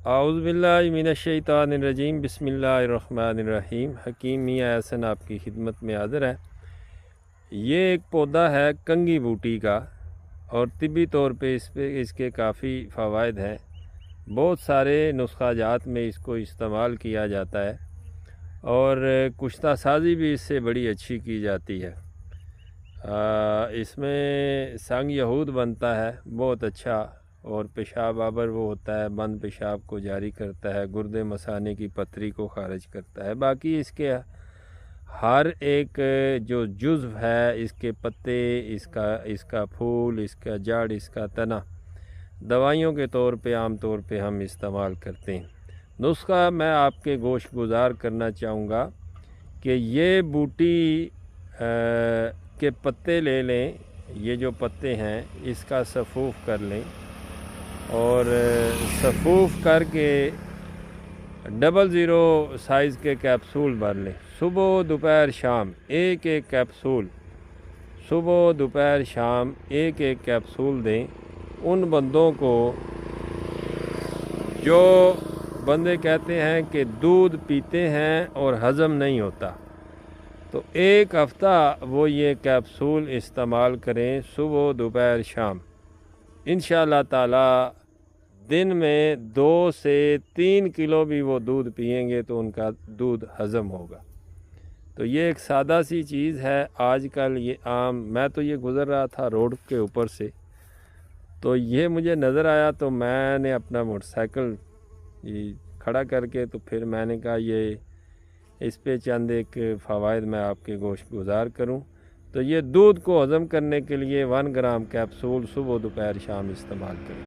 اعوذ باللہ من الشیطان الرجیم، بسم اللہ الرحمن الرحیم۔ حکیم میاں احسن آپ کی خدمت میں حاضر ہے۔ یہ ایک پودا ہے کنگھی بوٹی کا، اور طبی طور پہ اس کے کافی فوائد ہیں۔ بہت سارے نسخہ جات میں اس کو استعمال کیا جاتا ہے، اور کشتہ سازی بھی اس سے بڑی اچھی کی جاتی ہے۔ اس میں سنگ یہود بنتا ہے بہت اچھا، اور پیشاب آبر وہ ہوتا ہے، بند پیشاب کو جاری کرتا ہے، گردے مثانے کی پتھری کو خارج کرتا ہے۔ باقی اس کے ہر ایک جو جزو ہے، اس کے پتے، اس کا پھول، اس کا جڑ، اس کا تنا، دوائیوں کے طور پہ عام طور پہ ہم استعمال کرتے ہیں۔ نسخہ میں آپ کے گوش گزار کرنا چاہوں گا کہ یہ بوٹی کے پتے لے لیں، یہ جو پتے ہیں اس کا سفوف کر لیں، اور سفوف کر کے 00 سائز کے کیپسول بھر لیں۔ صبح دوپہر شام ایک کیپسول، صبح دوپہر شام ایک کیپسول دیں ان بندوں کو جو بندے کہتے ہیں کہ دودھ پیتے ہیں اور ہضم نہیں ہوتا، تو ایک ہفتہ وہ یہ کیپسول استعمال کریں صبح دوپہر شام۔ انشاءاللہ تعالی دن میں 2 سے 3 کلو بھی وہ دودھ پئیں گے تو ان کا دودھ ہضم ہوگا۔ تو یہ ایک سادہ سی چیز ہے۔ آج کل یہ عام، میں تو یہ گزر رہا تھا روڈ کے اوپر سے، تو یہ مجھے نظر آیا، تو میں نے اپنا موٹر سائیکل کھڑا کر کے، تو پھر میں نے کہا یہ اس پہ چند ایک فوائد میں آپ کے گوش گزار کروں۔ تو یہ دودھ کو ہضم کرنے کے لیے 1 گرام کیپسول صبح دوپہر شام استعمال کریں۔